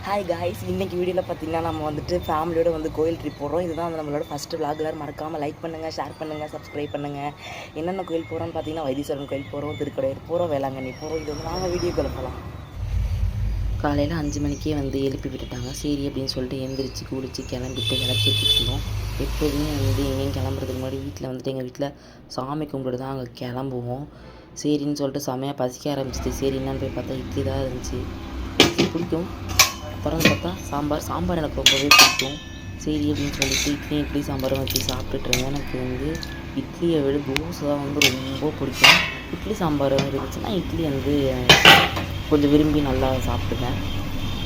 Hi guys, இன்றைக்கி வீடியோவில் பார்த்தீங்கன்னா நம்ம வந்துட்டு ஃபேமிலியோடு வந்து கோயில் ட்ரிப் போகிறோம். இதுதான் வந்து நம்மளோட ஃபஸ்ட்டு விளாக். எல்லாரும் மறக்காமல் லைக் பண்ணுங்கள், ஷேர் பண்ணுங்கள், சப்ஸ்கிரைப் பண்ணுங்கள். என்னென்ன கோயில் போகிறோன்னு பார்த்தீங்கன்னா வைத்தீஸ்வரன் கோயில் போகிறோம், திருக்கடையூர் போகிறோம், வேளாங்கண்ணி போகிறோம். இது வந்து நாங்கள் வீடியோக்குள்ள போகலாம். காலையில் 5 மணிக்கே வந்து எழுப்பி விட்டுட்டாங்க. சரி அப்படின்னு சொல்லிட்டு எழுந்திரிச்சு குளிச்சு கிளம்பிட்டு விளக்கிட்டு இருந்தோம். எப்போதுமே வந்து எங்கேயும் கிளம்புறதுக்கு முன்னாடி வீட்டில் வந்துட்டு எங்கள் வீட்டில் சாமி கும்பிட்டு தான் அங்கே கிளம்புவோம். சரின்னு சொல்லிட்டு செமையாக பசிக்க ஆரம்பிச்சிட்டு சரி என்னன்னு போய் பார்த்தா இட்லி தான் இருந்துச்சு. இட்லி பிடிக்கும். அப்புறம் பார்த்தா சாம்பார் எனக்கு ரொம்பவே பிடிக்கும். சரி அப்படின்னு சொல்லிட்டு இட்லி சாம்பாரும் வச்சு சாப்பிட்டுட்டு எனக்கு வந்து இட்லியை விட தோசை தான் வந்து ரொம்ப பிடிக்கும். இட்லி சாம்பார் இருந்துச்சுன்னா இட்லி வந்து கொஞ்சம் விரும்பி நல்லா சாப்பிட்டுவேன்.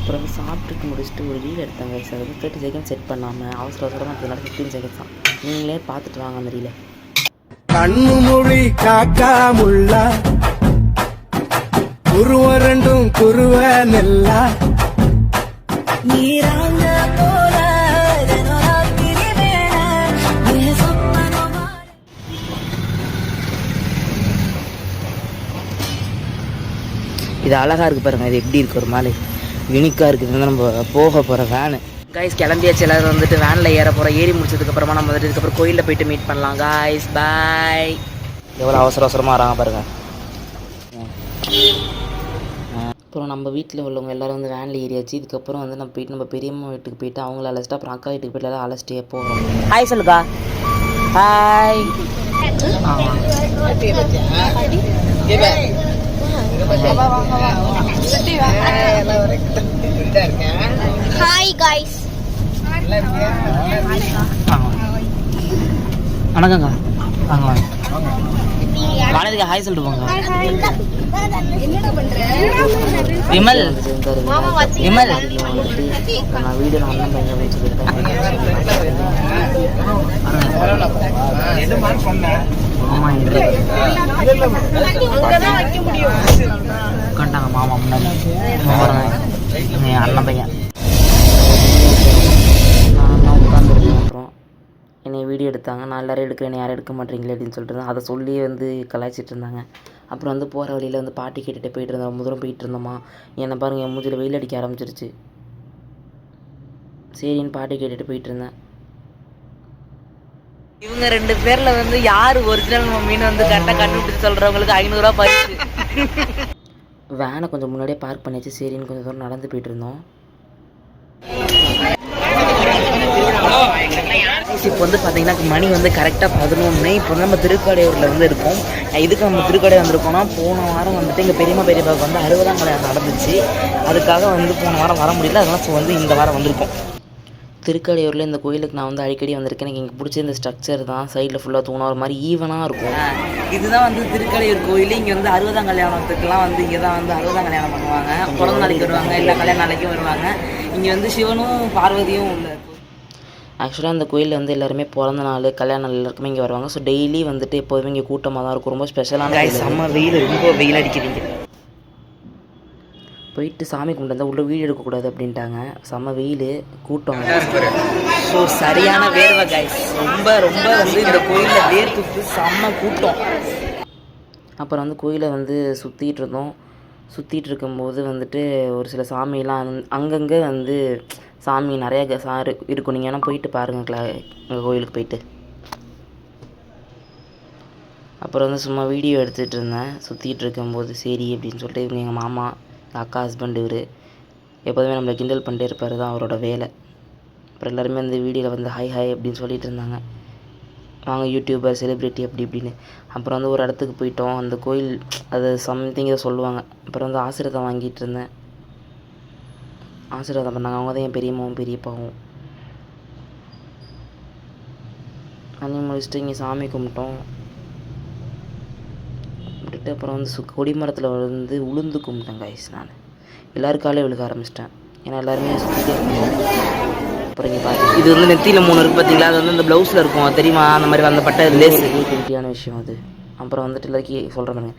அப்புறம் சாப்பிட்டுட்டு முடிச்சுட்டு ஒரு ரீல் எடுத்தாங்க. சார் வந்து 30 செகண்ட் செட் பண்ணாமல் அவசரமாக 15 செகண்ட்ஸ் தான். நீங்களே பார்த்துட்டு வாங்க அந்த ரீலை. கண்ணு மொழி காக்கா முள்ளா குருவ ரெண்டும் குருவ நெல்லா இது அழகாக இருக்குது பாருங்கள். இது எப்படி இருக்குது, ஒரு மாதிரி யூனிக்காக இருக்குது. நம்ம போக போகிற வேனு. காய்ஸ் கிளம்பியாச்சு. எல்லோரும் வந்துட்டு வேனில் ஏற போகிறோம். ஏறி முடிச்சதுக்கப்புறமா நம்ம வந்துட்டு இதுக்கப்புறம் கோயிலில் போயிட்டு மீட் பண்ணலாம். Guys bye. எவ்வளோ அவசரமாக வராங்க பாருங்கள். அப்புறம் நம்ம வீட்டில் உள்ளவங்க எல்லோரும் வந்து வேனில் ஏறியாச்சு. இதுக்கப்புறம் வந்து நம்ம பெரியம்மா வீட்டுக்கு போயிட்டு அவங்கள அழைச்சிட்டு அப்புறம் அக்கா வீட்டுக்கு போயிட்டு எல்லாம் அழைச்சிட்டே போகிறோம். ஹாய் சொல்லுக்கா. ஹாய். Hi guys. வணக்கங்க. வாங்க வாங்க காலேஜுக்கு ஹாய் சொல்லிட்டு போங்க. விமல் விமல் நான் வீடியோ அண்ணன் பையன் உட்காண்டாங்க மாமா முன்னாடி அண்ணன் பையன். நான் உட்காந்துருக்கேன். அப்புறம் என்னை வீடியோ எடுத்தாங்க. நான் எல்லோரும் எடுக்கிறேன், யாரும் எடுக்க மாட்டேங்களே அப்படின்னு சொல்லிட்டு அதை சொல்லி வந்து கலாய்ச்சிட்டு இருந்தாங்க. அப்புறம் வந்து போகிற வழியில் வந்து பாட்டி கேட்டுகிட்டே போயிட்டு இருந்தோம். ரொம்ப தூரம் போயிட்டு இருந்தோமா. என்னை பாருங்கள், என் மூஞ்சில் வெயில் அடிக்க ஆரம்பிச்சிருச்சு. சரின்னு பாட்டி கேட்டுட்டு போயிட்டு இருந்தேன். இவங்க 2 பேரில் வந்து யார் ஒரிஜினல் மம்மின்னு வந்து கரெக்டாக கண்டுபிடிச்சி சொல்கிறவங்களுக்கு 500 ரூபா பரிசு. வேனை கொஞ்சம் முன்னாடியே பார்க் பண்ணியாச்சு. சரின்னு கொஞ்சம் தூரம் நடந்து போயிட்டு இருந்தோம். இப்போ வந்து பார்த்தீங்கன்னா மணி வந்து கரெக்டாக 11. இப்போ வந்து நம்ம திருக்கடையூரில் வந்து இருக்கோம். இதுக்கு நம்ம திருக்கடையூர் வந்திருக்கோம்னா போன வாரம் வந்துட்டு எங்கள் பெரியப்பாவுக்கு வந்து 60ஆம் கல்யாணம் நடந்துச்சு. அதுக்காக வந்து போன வாரம் வர முடியல. அதனால் இப்போ வந்து இந்த வாரம் வந்திருக்கோம். திருக்கடையூரில் இந்த கோயிலுக்கு நான் வந்து அடிக்கடி வந்திருக்கேன். எனக்கு இங்கே பிடிச்ச இந்த ஸ்ட்ரக்சர் தான். சைடில் ஃபுல்லாக தூணா ஒரு மாதிரி ஈவனாக இருக்கும். இதுதான் வந்து திருக்கடையூர் கோயில். இங்கே வந்து 60ஆம் கல்யாணத்துக்குலாம் வந்து இங்கே தான் வந்து 60ஆம் கல்யாணம் பண்ணுவாங்க. பிறந்த நாளைக்கு வருவாங்க, எல்லா கல்யாண நாளைக்கும் வருவாங்க. இங்கே வந்து சிவனும் பார்வதியும் உள்ள. ஆக்சுவலாக அந்த கோயிலில் வந்து எல்லாருமே பிறந்த நாள், கல்யாண நாள் எல்லாருக்குமே இங்கே வருவாங்க. ஸோ டெய்லி வந்துட்டு எப்போதுமே இங்கே கூட்டமாக தான் இருக்கும். ரொம்ப ஸ்பெஷலான செம்ம வெயில், ரொம்ப வெயில் அடிக்கிறீங்க. போயிட்டு சாமி கும்பிட்டு வந்தால் உள்ளே வீடியோ எடுக்கக்கூடாது அப்படின்ட்டாங்க. செம்ம வெயில், கூட்டம். ஸோ சரியான வேர்வை காய்ஸ். ரொம்ப ரொம்ப வந்து இந்த கோயிலில் வேர்த்துக்கு செம்ம கூட்டம். அப்புறம் வந்து கோயிலை வந்து சுற்றிட்டு இருந்தோம். சுற்றிட்டு இருக்கும்போது வந்துட்டு ஒரு சில சாமியெல்லாம் அங்கங்கே வந்து சாமி நிறையா இருக்கும். நீங்கள் வேணால் போயிட்டு பாருங்கள் எங்கள் கோயிலுக்கு போயிட்டு. அப்புறம் வந்து சும்மா வீடியோ எடுத்துகிட்டு இருந்தேன் சுற்றிட்டு இருக்கும்போது. சரி அப்படின்னு சொல்லிட்டு இவங்க எங்கள் மாமா, அக்கா ஹஸ்பண்ட். இவர் எப்போதுமே நம்மளை கிண்டல் பண்ணிட்டே இருப்பார், தான் அவரோட வேலை. அப்புறம் எல்லாருமே அந்த வீடியோவில் வந்து ஹாய் ஹாய் அப்படின்னு சொல்லிட்டு இருந்தாங்க. வாங்க யூடியூபர், செலிப்ரிட்டி அப்படி இப்படின்னு. அப்புறம் வந்து ஒரு இடத்துக்கு போயிட்டோம். அந்த கோயில் அது சம்திங் இதை சொல்லுவாங்க. அப்புறம் வந்து ஆசீர்வாதம் வாங்கிட்டு இருந்தேன். ஆசீர்வாதம் பண்ணாங்க. அவங்க தான் என் பெரியம்மாவும் பெரியப்பாவும். அஞ்சு முடிச்சுட்டு இங்கே சாமி கும்பிட்டோம். கும்பிட்டுட்டு அப்புறம் வந்து கொடிமரத்தில் வந்து உளுந்து கும்பிட்டேன் கைஸ். நான் எல்லாருக்காலே விழுக ஆரம்பிச்சிட்டேன். ஏன்னா எல்லாருமே சுற்றிட்டே இருக்காங்க. அப்புறம் இங்கே பார்த்து இது வந்து நெத்தியில் 3 இருக்குது பார்த்தீங்களா. அது வந்து இந்த ப்ளவுஸில் இருக்கும், அது தெரியுமா? அந்த மாதிரி அந்த பட்டை லேஸ் கிரிட்டியான விஷயம் அது. அப்புறம் வந்துட்டு எல்லாருக்கும் சொல்கிறேன் பாருங்க,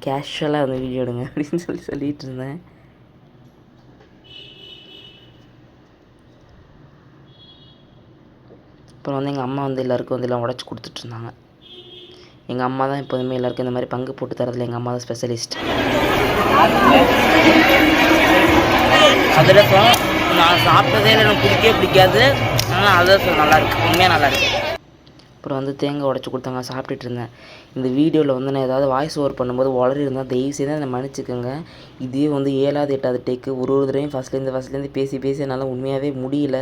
கேஷுவலாக வந்து வீடியோ எடுங்க அப்படின்னு சொல்லிட்டு இருந்தேன். அப்புறம் வந்து எங்கள் அம்மா வந்து எல்லாருக்கும் வந்து எல்லாம் உடச்சி கொடுத்துட்ருந்தாங்க. எங்கள் அம்மா தான் எப்போதுமே எல்லாருக்கும் இந்த மாதிரி பங்கு போட்டு தரதில்ல. எங்கள் அம்மா தான் ஸ்பெஷலிஸ்ட். அதிரசம் நான் சாப்பிட்டதே இல்லை, எனக்கு பிடிக்காது. ஆனால் அதிரசம் நல்லாயிருக்கு, உண்மையாக நல்லாயிருக்கு. அப்புறம் வந்து தேங்காய் உடச்சி கொடுத்தாங்க, சாப்பிட்டுட்டு இருந்தேன். இந்த வீடியோவில் வந்து நான் ஏதாவது வாய்ஸ் ஓவர் பண்ணும்போது உளறி இருந்தால் தயவு செய்து அதை மன்னிச்சுக்கோங்க. இதே வந்து 7வது 8வது டேக்கு ஒரு தடவையும் ஃபஸ்ட்லேருந்து பேசி என்னால் உண்மையாகவே முடியல.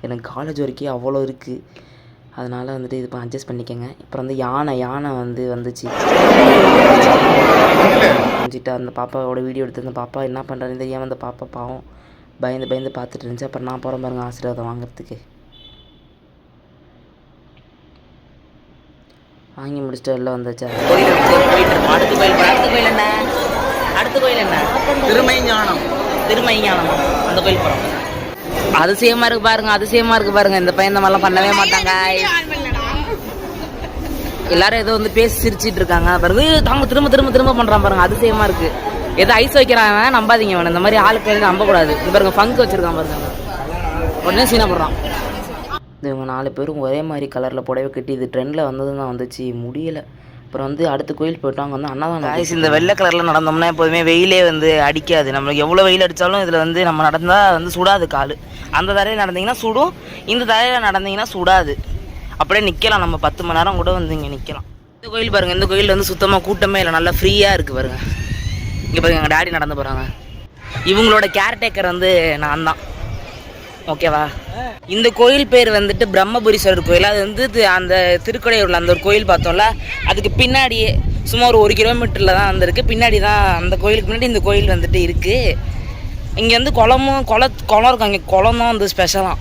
எனக்கு காலேஜ் வரைக்கும் அவ்வளோ இருக்குது. அதனால் வந்துட்டு இது இப்போ அட்ஜஸ்ட் பண்ணிக்கோங்க. அப்புறம் வந்து யானை வந்துச்சு. கொஞ்சிட்டு அந்த பாப்பாவோட வீடியோ எடுத்து அந்த பாப்பா என்ன பண்ணுறான்னு தெரியாமல் அந்த பாப்பா பாவம் பயந்து பார்த்துட்டு இருந்துச்சு. அப்புறம் நான் போகிறேன் பாருங்கள் ஆசீர்வாதம் வாங்குறதுக்கு. வாங்கி முடிச்சுட்டு எல்லாம் வந்தாச்சா. அடுத்த கோயில் என்ன? திருமைஞானம். அந்த கோயில் போகிறோம். அதிசயமாக இருக்கு பாருங்க. இந்த பையன் இந்த மாதிரிலாம் பண்ணவே மாட்டாங்க. எல்லாரும் ஏதோ வந்து பேசி சிரிச்சிட்டு இருக்காங்க பாருங்க. தாங்க திரும்ப பண்ணுறான் பாருங்க. அதிசயமாக இருக்குது. ஏதோ ஐஸ் வைக்கிறாங்க, நம்பாதீங்க. வேணும் இந்த மாதிரி ஆளுக்கு நம்பக்கூடாது. இது பாருங்க ஃபங்க் வச்சுருக்கான் பாருங்க. உடனே சீனா போடுறான். இவங்க 4 பேரும் ஒரே மாதிரி கலரில் புடவை கட்டி இது ட்ரெண்டில் வந்தது தான் வந்துச்சு, முடியலை. அப்புறம் வந்து அடுத்த கோயில் போயிட்டு அங்கே வந்து அன்னதானம். இந்த வெள்ளை கலரில் நடந்தோம்னா எப்போதுமே வெயிலே வந்து அடிக்காது. நம்மளுக்கு எவ்வளோ வெயில் அடித்தாலும் இதில் வந்து நம்ம நடந்தால் வந்து சுடாது கால். அந்த தரையில் நடந்தீங்கன்னா சுடும், இந்த தரையில் நடந்தீங்கன்னா சுடாது. அப்படியே நிற்கலாம், நம்ம 10 மணி நேரம் கூட வந்து இங்கே நிற்கலாம். இந்த கோயில் பாருங்கள், இந்த கோயில் வந்து சுத்தமாக கூட்டமே இல்லை, நல்லா ஃப்ரீயாக இருக்குது பாருங்கள். இங்கே பாருங்கள் எங்கள் டேடி நடந்து போகிறாங்க. இவங்களோட கேர்டேக்கர் வந்து நான் தான், ஓகேவா. இந்த கோயில் பேர் வந்துட்டு பிரம்மபுரீஸ்வரர் கோயில். அது வந்து அந்த திருக்கடையூரில் அந்த ஒரு கோயில் பார்த்தோம்ல, அதுக்கு பின்னாடியே சும்மா ஒரு 1 கிலோமீட்டரில் தான் வந்திருக்கு. பின்னாடி தான் அந்த கோயிலுக்கு முன்னாடி இந்த கோயில் வந்துட்டு இருக்குது. இங்கே வந்து குளம் இருக்கும். அங்கே குளம் தான் வந்து ஸ்பெஷலாக.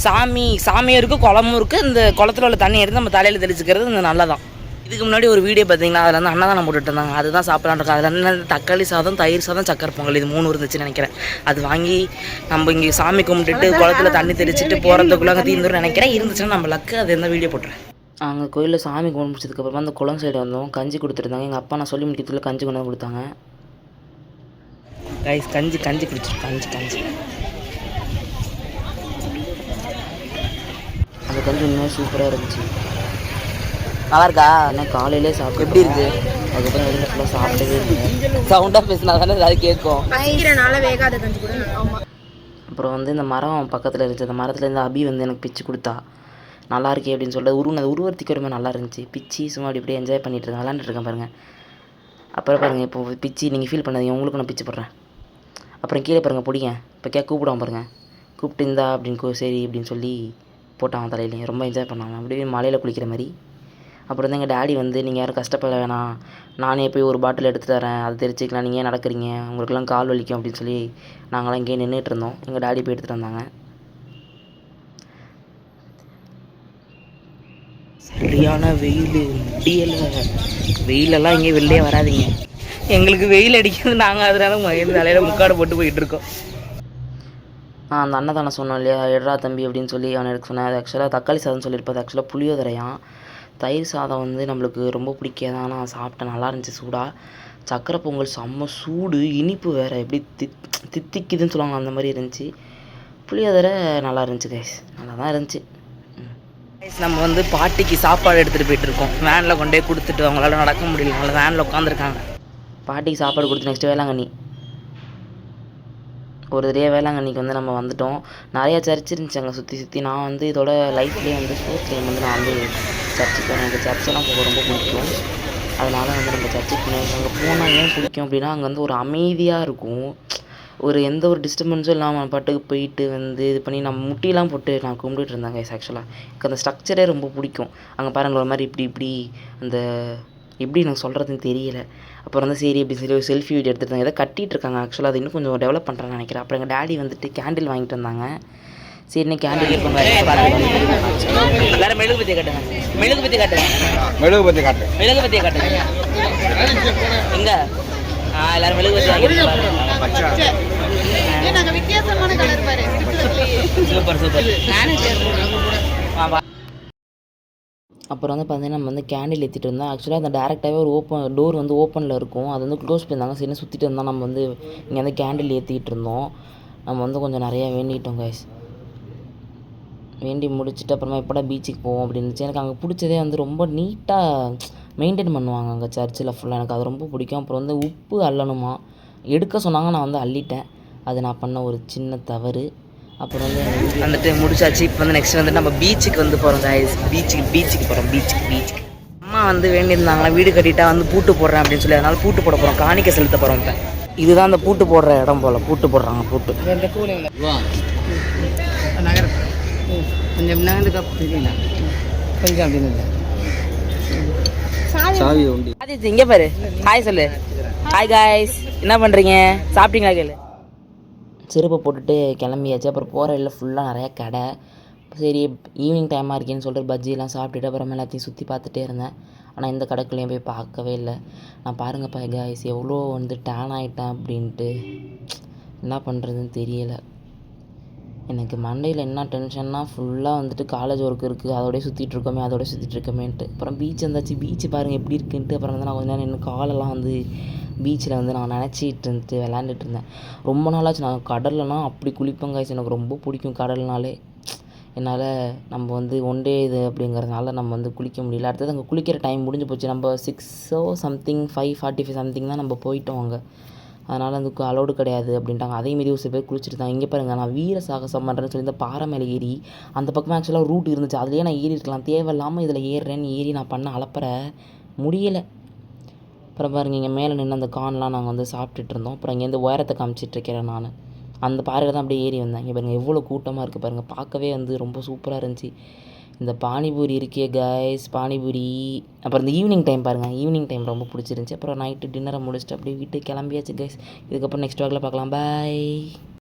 சாமியும் இருக்குது, குளமும் இருக்குது. இந்த குளத்தில் உள்ள தண்ணி எடுத்து நம்ம தலையில் தெளிச்சுக்கிறது இந்த நல்லதான். இதுக்கு முன்னாடி ஒரு வீடியோ பார்த்தீங்கன்னா அதில் வந்து அன்னதானம் போட்டுட்டு இருந்தாங்க, அதுதான் சாப்பிட்லான்னு இருக்கோம். அதில் வந்து தக்காளி சாதம், தயிர் சாதம், சக்கரை பொங்கல், இது 3 இருந்துச்சுன்னு நினைக்கிறேன். அது வாங்கி நம்ம இங்கே சாமி கும்பிட்டுட்டு குளத்தில் தண்ணி தெளிச்சுட்டு போகிறதுக்குள்ளே அங்கே தீர்ந்துடும் நினைக்கிறேன். இருந்துச்சுன்னா நம்ம லக்கு அது எந்த வீடியோ போட்டுறேன். அங்கே கோயிலில் சாமி கும்பிச்சதுக்கப்புறமா அந்த குளம் சைடு வந்தோம், கஞ்சி கொடுத்துருந்தாங்க. எங்கள் அப்பா நான் சொல்லி முடிக்கிறதுல கஞ்சி கொண்டு வந்து கொடுத்தாங்க. கைஸ் கஞ்சி குடிச்சிட்டு கஞ்சி அந்த கஞ்சி இன்னும் சூப்பராக இருந்துச்சு. நல்லா இருக்கா? ஏன்னா காலையிலே சாப்பிட்டு எப்படி இருக்குது. அதுக்கப்புறம் வெளியில் ஃபுல்லாக சாப்பிட்டவே இல்லை. சவுண்டாக பேசினா தானே அது கேட்கும். வேகாத கஞ்சி கூட. அப்புறம் வந்து இந்த மரம் பக்கத்தில் இருந்துச்சு, அந்த மரத்துலேருந்து அபி வந்து எனக்கு பிச்சு கொடுத்தா. நல்லா இருக்கே அப்படின்னு சொல்லிட்டு உருவத்துக்கு ஒரு மாதிரி நல்லா இருந்துச்சு. பிச்சு சும்மா அப்படியே என்ஜாய் பண்ணிட்டு இருக்கேன், விளாண்டுட்டு இருக்கேன் பாருங்கள். அப்புறம் பாருங்கள் இப்போ பிச்சு நீங்கள் ஃபீல் பண்ணாதீங்க, உங்களுக்கு நான் பிச்சு போடுறேன். அப்புறம் கீழே பாருங்கள் பிடிங்க. இப்போ கூப்பிடுவான் பாருங்கள், கூப்பிட்டு இந்தா அப்படின்னு சரி அப்படின்னு சொல்லி போட்டான் தலையிலையும். ரொம்ப என்ஜாய் பண்ணாங்க, அப்படியே மலையில் குளிக்கிற மாதிரி. அப்புறம் வந்து எங்கள் டேடி வந்து நீங்கள் யாரும் கஷ்டப்பட வேணாம், நானே போய் ஒரு பாட்டில் எடுத்து தரேன், அதை தெரிஞ்சிக்கலாம், நீங்கள் ஏன் நடக்கிறீங்க, உங்களுக்குலாம் கால் வலிக்கும் அப்படின்னு சொல்லி நாங்களாம் இங்கேயே நின்றுட்டு இருந்தோம். எங்கள் டேடி போய் எடுத்துகிட்டு வந்தாங்க. சரியான வெயில், முடியலை. வெயிலெல்லாம் இங்கே வெளிலே வராதிங்க, எங்களுக்கு வெயில் அடிக்கிறது. நாங்கள் அதனால தலையில் முக்காடு போட்டு போயிட்டுருக்கோம். அந்த அன்னதானம் சொன்னோம் இல்லையா, எடுறா தம்பி அப்படின்னு சொல்லி அவனை எடுக்க சொன்னேன். அது ஆக்சுவலாக தக்காளி சாதம் சொல்லியிருப்பது ஆக்சுவலாக புளியோதரையான். தயிர் சாதம் வந்து நம்மளுக்கு ரொம்ப பிடிக்காது, ஆனால் சாப்பிட்டேன், நல்லா இருந்துச்சு சூடாக. சக்கரை பொங்கல் செம்ம சூடு, இனிப்பு வேறு, எப்படி தித்திக்குதுன்னு சொல்லுவாங்க அந்த மாதிரி இருந்துச்சு. புளியோதரை நல்லா இருந்துச்சு கைஸ், நல்லா தான் இருந்துச்சு. கைஸ் நம்ம வந்து பாட்டிக்கு சாப்பாடு எடுத்துகிட்டு போயிட்டுருக்கோம். வேனில் கொண்டே கொடுத்துட்டு அவங்களால நடக்க முடியல, அவங்கள வேனில் உட்காந்துருக்காங்க. பாட்டிக்கு சாப்பாடு கொடுத்து நெக்ஸ்ட்டு வேளாங்கண்ணி. ஒரு தடவை வேளாங்கண்ணிக்கு வந்து நம்ம வந்துவிட்டோம். நிறையா சர்ச் இருந்துச்சு அங்கே சுற்றி. நான் வந்து இதோட லைஃப்லேயே வந்து ஸ்போர்ட்ஸ் டைம் வந்து நான் வந்து சர்ச்சுக்கு எனக்கு சர்ச்செல்லாம் போக ரொம்ப பிடிக்கும். அதனால் வந்து நம்ம சர்ச்சுக்கு போனோம். அங்கே போனால் ஏன் பிடிக்கும் அப்படின்னா, அங்கே வந்து ஒரு அமைதியாக இருக்கும், ஒரு எந்த ஒரு டிஸ்டர்பன்ஸும் இல்லாமல் பாட்டுக்கு போயிட்டு வந்து இது பண்ணி நம்ம முட்டிலாம் போட்டு நான் கும்பிட்டுட்டு இருந்தேன் கைஸ். ஆக்சுவலாக எனக்கு அந்த ஸ்ட்ரக்சரே ரொம்ப பிடிக்கும். அங்கே பாருங்கள் ஒரு மாதிரி இப்படி அந்த எப்படி எனக்கு சொல்கிறதுன்னு தெரியல. அப்புறம் வந்து சரி அப்படின்னு சொல்லி ஒரு செல்ஃபி வீடியோ எடுத்துருந்தாங்க. எதாவது கட்டிகிட்டு இருக்காங்க ஆக்சுவலாக, அது இன்னும் கொஞ்சம் டெவலப் பண்ணுறேன்னு நினைக்கிறேன். அப்புறம் எங்கள் டேடி வந்துட்டு கேண்டில் வாங்கிட்டு வந்தாங்க. சரி இன்னும் கேண்டில் எல்லாரும் மெழுகுபத்தி காட்டுங்க, மெழுகுபத்தி காட்டுங்க எங்க எல்லாரும் மெழுகுபத்தி வாங்கிட்டு சூப்பர். அப்புறம் வந்து பார்த்தீங்கன்னா நம்ம வந்து கேண்டில் ஏற்றிட்டு இருந்தோம். ஆக்சுவலாக அந்த டேரெக்டாகவே ஒரு டோர் வந்து ஓப்பனில் இருக்கும், அது வந்து க்ளோஸ் பண்ணியிருந்தாங்க. சரி சுற்றிட்டு இருந்தால் நம்ம வந்து இங்கே வந்து கேண்டில் ஏற்றிக்கிட்டு இருந்தோம். நம்ம வந்து கொஞ்சம் நிறையா வேண்டிக்கிட்டோம் கைஸ். வேண்டி முடிச்சுட்டு அப்புறமா எப்படா பீச்சுக்கு போவோம் அப்படின்னு இருந்துச்சு. எனக்கு அங்கே பிடிச்சதே வந்து ரொம்ப நீட்டாக மெயின்டைன் பண்ணுவாங்க அங்கே சர்ச்சில் ஃபுல்லாக, எனக்கு அது ரொம்ப பிடிக்கும். அப்புறம் வந்து உப்பு அள்ளணுமா எடுக்க சொன்னாங்க, நான் வந்து அள்ளிட்டேன். அது நான் பண்ண ஒரு சின்ன தவறு. அப்புறம் வந்து வந்துட்டு முடிச்சாச்சு. இப்போ வந்து நெக்ஸ்ட் வந்துட்டு நம்ம பீச்சுக்கு வந்து போகிறோம் guys. பீச்சுக்கு போகிறோம். பீச்சுக்கு அம்மா வந்து வேண்டியிருந்தாங்களா வீடு கட்டிட்டா வந்து பூட்டு போடுறேன் அப்படின்னு சொல்லி, அதனால பூட்டு போட போகிறோம். காணிக்க செலுத்த போகிறோம். இப்போ இதுதான் அந்த பூட்டு போடுற இடம் போல். பூட்டு போடுறாங்க. பூட்டு கொஞ்சம் நகர்ந்துக்கா தெரியல, கொஞ்சம் அப்படின்னு ஆதித்ய இங்கே பாரு. ஹாய் சொல்லு. ஹாய் காய்ஸ், என்ன பண்ணுறீங்க? சாப்பிட்டீங்களா கேளு. செருப்பை போட்டுட்டு கிளம்பியாச்சு. அப்புறம் போகிற இல்லை ஃபுல்லாக நிறையா கடை. சரி ஈவினிங் டைமாக இருக்கேன்னு சொல்லிட்டு பஜ்ஜியெல்லாம் சாப்பிட்டுட்டு அப்புறமா எல்லாத்தையும் சுற்றி பார்த்துட்டே இருந்தேன். ஆனால் இந்த கடைக்குள்ளேயும் போய் பார்க்கவே இல்லை. நான் பாருங்கப்பா காய்ஸ் எவ்வளோ வந்து டேன் ஆகிட்டேன் அப்படின்ட்டு. என்ன பண்ணுறதுன்னு தெரியலை. எனக்கு மண்டையில் என்ன டென்ஷன்னா ஃபுல்லாக வந்துட்டு காலேஜ் ஒர்க் இருக்குது, அதோடய சுற்றிட்டு இருக்கமேன்ட்டு. அப்புறம் பீச் வந்தாச்சு. பீச்சு பாருங்கள் எப்படி இருக்குன்ட்டு. அப்புறம் வந்து நான் கொஞ்ச நேரம் இன்னும் காலெல்லாம் வந்து பீச்சில் வந்து நான் நினச்சிட்டு இருந்துட்டு விளாண்டுட்டு இருந்தேன். ரொம்ப நாளாச்சு நான் கடல்லலாம் அப்படி குளிப்பேன் காய்ச்சி. எனக்கு ரொம்ப பிடிக்கும் கடல்னாலே. என்னால் நம்ம வந்து ஒன் டே இது அப்படிங்கிறதுனால நம்ம வந்து குளிக்க முடியல. அடுத்தது அங்கே குளிக்கிற டைம் முடிஞ்சு போச்சு. நம்ம 6 சம்திங் 5:45 சம்திங் தான் நம்ம போயிட்டோம் அங்கே. அதனால் அதுக்கு அலோடு கிடையாது அப்படின்ட்டாங்க. அதே மாரி ஒரு சில பேர் குளிச்சுட்டு தான். இங்கே பாருங்கள், நான் வீர சாகசம் பண்ணுறேன்னு சொல்லி இந்த பாறை மேலே ஏறி அந்த பக்கமாக ஆக்சுவலாக ரூட் இருந்துச்சு, அதுலேயே நான் ஏறி இருக்கலாம். தேவையில்லாமல் இதில் ஏறி நான் பண்ண அலப்பற முடியலை. அப்புறம் பாருங்கள், இங்கே மேலே நின்று அந்த கார்ன்லாம் நாங்கள் வந்து சாப்பிட்டுட்டு இருந்தோம். அப்புறம் இங்கேருந்து உயரத்தை காமிச்சிட்ருக்கிறேன் நான். அந்த பாறையில் தான் அப்படியே ஏறி வந்தேன். இங்கே பாருங்கள் எவ்வளோ கூட்டமாக இருக்குது பாருங்கள். பார்க்கவே வந்து ரொம்ப சூப்பராக இருந்துச்சு. இந்த பானிபூரி இருக்கே காய்ஸ், பானிபூரி. அப்புறம் இந்த ஈவினிங் டைம் பாருங்கள், ஈவினிங் டைம் ரொம்ப பிடிச்சிருந்துச்சி. அப்புறம் நைட்டு டின்னரை முடிச்சுட்டு அப்படியே வீட்டுக்கு கிளம்பியாச்சு காய்ஸ். இதுக்கப்புறம் நெக்ஸ்ட் வாக்கில் பார்க்கலாம். பாய்.